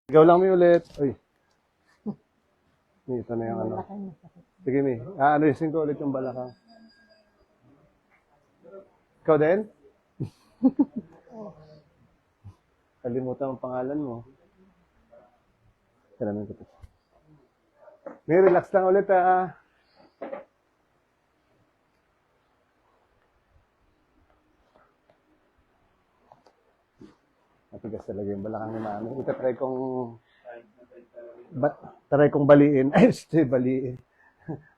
Ikaw lang, may ulit. Uy. Ito na yung ano. Sige, may. Aalisin ko ulit yung balakang. Ikaw din? Kalimutan ang pangalan mo. Salamin ko to. May relax lang ulit, ah. Matigas talaga yung balakang ni Mami. Itatry kong try kong baliin. Ay, baliin.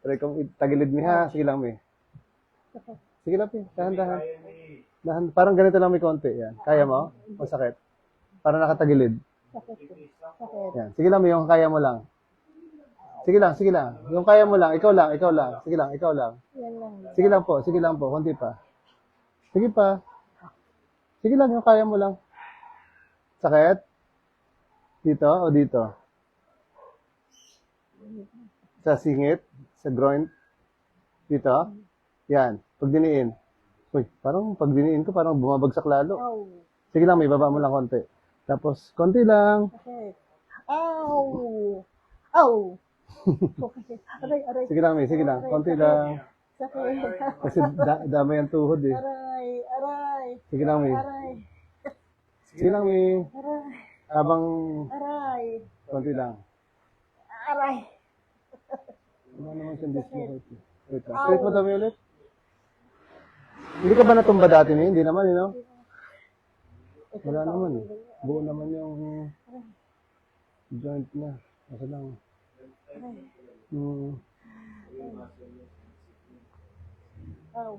Try kong tagilid mi ha. Sige lang, mi. Sige lang, mi. Dahan-dahan. Dahan. Parang ganito lang may konti. Yan. Kaya mo? Masakit? Parang nakatagilid. Sakit. Yan. Sige lang, mi. Yung kaya mo lang. Sige lang, sige lang. Yung kaya mo lang. Ikaw lang, ikaw lang. Sige lang, ikaw lang. Yan lang. Sige lang po, sige lang po. Kunti pa. Sige pa. Sige lang, yung kaya mo lang. Sakit? Dito o dito? Sa singit? Sa groin? Dito? Yan. Pag diniin. Uy, parang pag diniin ko, parang bumabagsak lalo. Ow. Sige lang, may baba mo lang konti. Tapos, konti lang. Sakit. Ow. Ow. Aray, aray. Sige lang, may. Sige lang. Konti lang. Sakit. Kasi damay ang tuhod eh. Aray, aray. Sige lang, may. Aray, Sige lang, may. aray, Habang aray. konti lang. Aray. Ano naman siyang dislocate? Wait lang. Straight mo dami ulit? Hindi ka ba natumba dati niya? Hindi naman, you know? Wala naman eh. Buo naman yung joint niya. Kasi lang. Ow.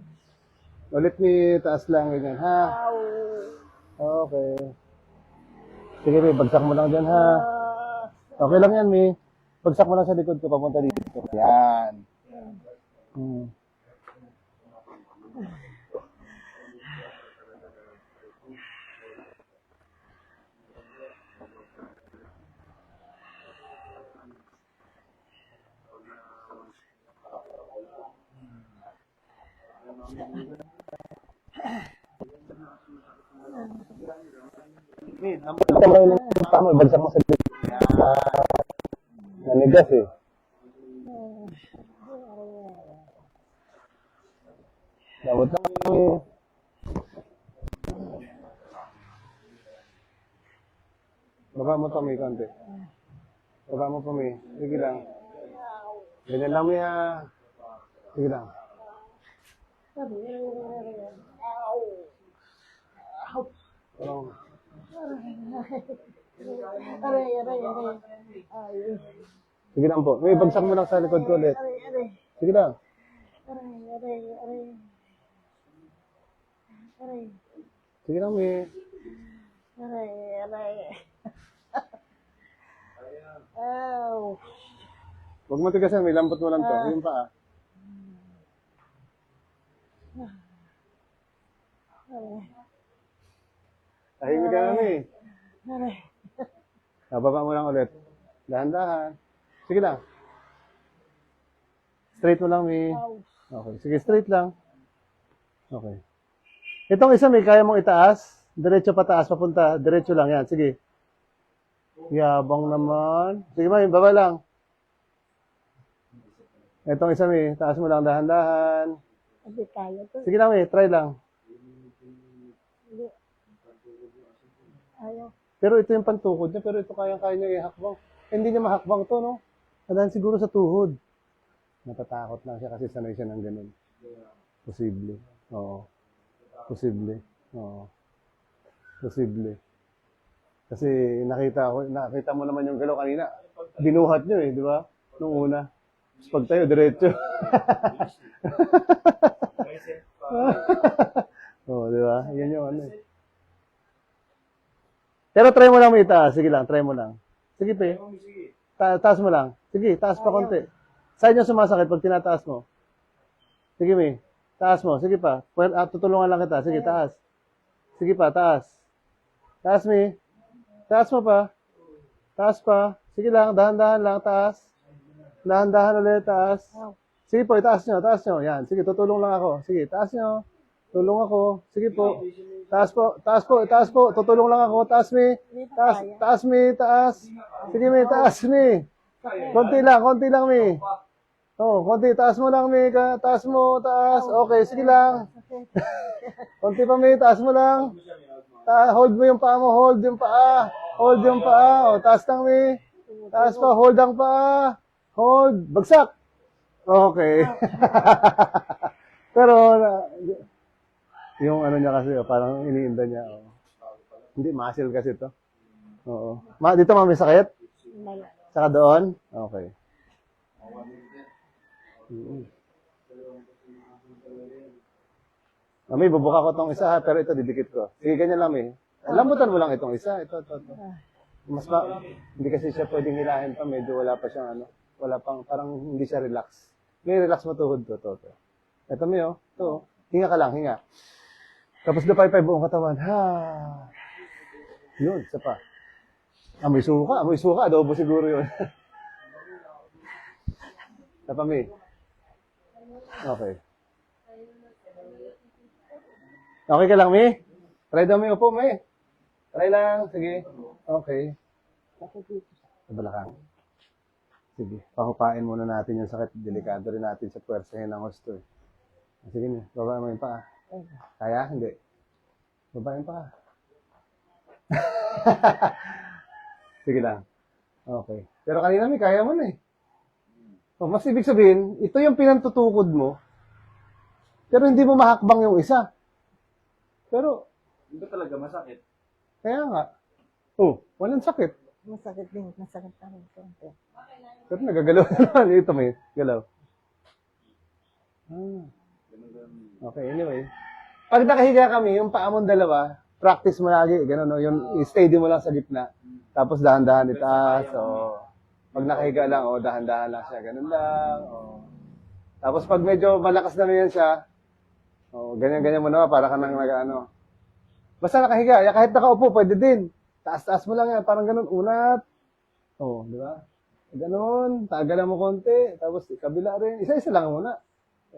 Ulit ni taas lang ganyan, ha? Ow. Okay. Sige, may bagsak mo lang dyan, ha? Ah. Okay lang yan, mi. Bagsak mo lang sa likod ko, papunta dito. Yan. Mi, kamay lang yung paa mo, bagsak mo sa likod. Nanigas eh. Dapat lang, mi. Baba mo to, mi, konti. Baba mo pa, mi. Sige lang. Ganyan lang, mi, ha? Sige lang. Ow. Parang, Aray, aray, aray. Ay. sige lang po. May bagsak mo lang sa likod ko ulit. Aray, aray. Sige lang. Aray, aray, aray. Aray. Sige lang, mi. Aray, aray. Ow. Huwag mo tigasan, may lambot mo lang to. Yung paa. Aray, Tahimik ka na, mi. aray. Nababa mo lang ulit. Dahan-dahan. Sige lang. Straight mo lang, mi. Ow. Okay. Sige, straight lang. Okay. Itong isa, mi, kaya mong itaas. Diretso pataas, papunta. Diretso lang. Yan, sige. Yabang naman. Sige, mi, baba lang. Itong isa, mi, taas mo lang dahan-dahan. Hindi kaya to. Sige lang, mi, try lang. Hindi. Ayaw. Pero ito yung pantukod niya, pero ito kaya niya ihakbang. Hindi niya mahakbang to, no? Dahil siguro sa tuhod. Natatakot lang siya kasi sanay siya ng ganun. Posible. Oo. Posible. Oo. Posible. Kasi nakita mo naman yung galaw kanina. Binuhat niyo eh, di ba? Nung una. Tapos pag tayo, diretso. Oo, di ba? Yan yung ano eh. Pero try mo lang may itaas. Sige lang, try mo lang. Sige, pe. Taas mo lang. Sige, taas pa konti. Saan niya sumasakit pag tinataas mo? Sige, me. Taas mo. Sige pa. Tutulungan lang kita. Sige, taas. Sige pa, taas. Taas, me. Taas mo pa. Taas pa. Sige lang, dahan-dahan lang, taas. Dahan-dahan ulit, taas. Sige po, itaas nyo, taas nyo. Yan, sige, tutulong lang ako. Sige, taas nyo. Tulong ako. Sige po. Taas po, taas po, taas po. Tutulong lang ako. Taas, mi. Taas, taas, mi. Taas. Sige, mi. Taas, mi. Konti lang, mi. Oh, konti. Taas mo lang, mi. Taas mo, taas. Okay, sige lang. Konti pa, mi. Taas mo lang. Hold mo yung paa mo. Hold yung paa. Hold yung paa. O, taas lang, mi. Taas pa. Hold ang paa. Hold. Bagsak. Okay. Pero, yung ano niya kasi, parang iniinda niya. Oh. Hindi, muscle kasi ito. Oo. Dito, mami, sakit? Wala. Saka doon? Okay. Mami, bubuka ko tong isa, pero ito didikit ko. Sige, ganyan lang, mami. Lambutan mo lang itong isa. Ito. Hindi kasi siya pwedeng hilahin pa. Medyo wala pa siyang ano. Wala pang, parang hindi siya relax. May relax mo tuhod to. Ito, mi, oh. Ito, oh. Hinga ka lang, hinga. Tapos dapay buong katawan. Ha. Yun, isa pa. Amoy suka. Adobo siguro yun. Isa pa, mi. Okay. Okay ka lang, mi? Try daw, mi. Upo, mi. Try lang. Sige. Okay. Sa balakang. Sige. Pahupain muna natin yung sakit. Delikado rin natin sa puwersahin ng gusto. Sige, mi. Baba mo yung paa. Kaya? Hindi. Baba yung paa. Sige lang. Okay. Pero kanina, mi, kaya mo na eh. So, mas ibig sabihin, ito yung pinantutukod mo, pero hindi mo mahakbang yung isa. Pero, Hindi talaga masakit. kaya nga. Oh, walang sakit. Masakit din. Masakit pa rin. Pero nagagalaw na naman. Ito may galaw. Okay, anyway. Pag nakahiga kami, yung paa mong dalawa, practice mo lagi. Ganun, no? Yung steady mo lang sa gitna. Tapos dahan-dahan itaas. So, pag nakahiga lang, dahan-dahan lang siya. Ganun lang. Tapos pag medyo malakas na yan siya, ganyan-ganyan mo naman, para ka nang nag-ano. Basta nakahiga. Kahit nakaupo, pwede din. Taas-taas mo lang yan. Parang ganun, unat. Di ba? Ganun. Tagalan mo konti. Tapos kabila rin. Isa-isa lang muna.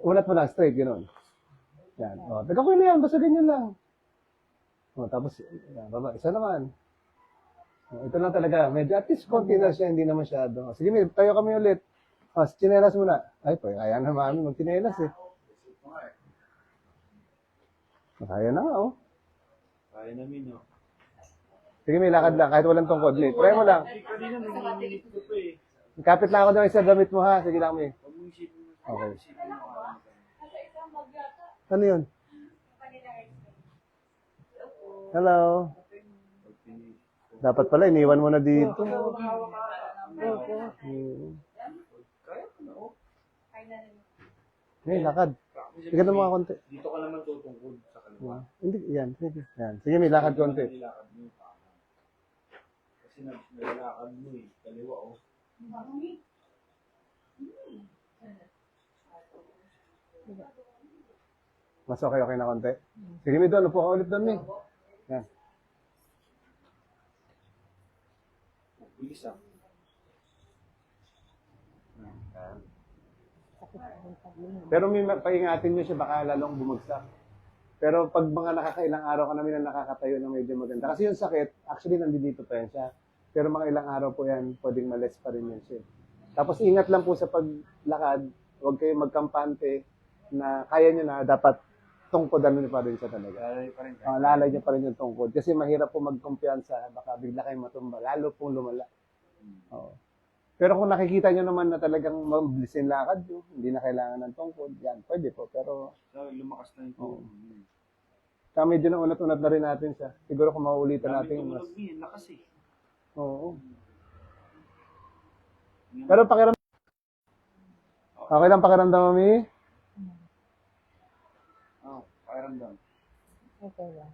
Unat mo lang, straight, ganun. Yan. Tagakuin na yan. Basta ganyan lang. Tapos, yan, baba. Isa naman. Ito lang talaga. Medyo at least konti na siya. Hindi na masyado. Sige, tayo kami ulit. Chinelas muna. Ay, kaya na mami mag-chinelas eh. Kaya na nga, oh. Kaya namin, no? Sige, may lakad lang. Kahit walang tungkod. Try mo lang. Kanina nanginginig ko pa eh. Kapit lang ako ng isa damit mo, ha? Sige lang, may. Huwag mong isipin mo. Okay. Isipin mo. Ano yun? Hello? Dapat pala, iniwan mo na dito. Hey, lakad. Sige na mga konti. Dito ka naman tutungkod sa kaliwa. Hindi, yan. Sige, yan. Sige, may lakad konti. Nilakad mo yung paa. Kasi nilakad mo eh. Kaliwa, oh. Mas okay na konti. Sige, may doon. Upo ka ulit doon, may. Yan. Bilis ah. Pero may paingatin nyo siya, baka lalong bumagsak. Pero pag mga nakakailang araw ka namin na nakakatayo na medyo maganda. Kasi yung sakit, actually nandito pa yan siya. Pero mga ilang araw po yan, pwedeng malis pa rin yan siya. Tapos ingat lang po sa paglakad, huwag kayong magkampante na kaya nyo na dapat tungkodan nyo pa rin siya talaga. Lalay nyo pa rin yung tungkod. Kasi mahirap po magkumpiyansa, baka bigla kayong matumba, lalo pong lumala. Pero kung nakikita nyo naman na talagang mabilis yung lakad nyo, hindi na kailangan ng tungkod, yan, pwede po. Pero, lumakas na yung tungkod. kaya medyo na unat-unat na rin natin siya. Siguro kung mauulitan natin. Dami tumulog niya, lakas eh. Oo. Pero pakiramdam. Okay lang pakiramdam, mami? Pakiramdam. Okay lang.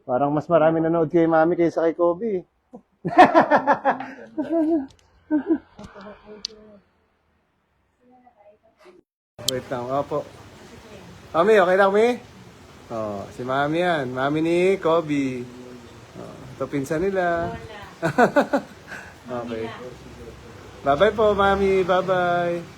Parang mas marami nanood kay mami kaysa kay Kobe. Wait lang, opo. Mami, okay lang, mi? Si mami yan. Mami ni Kobe. Ito pinsan nila. Okay. Bye-bye po, mami. Bye-bye.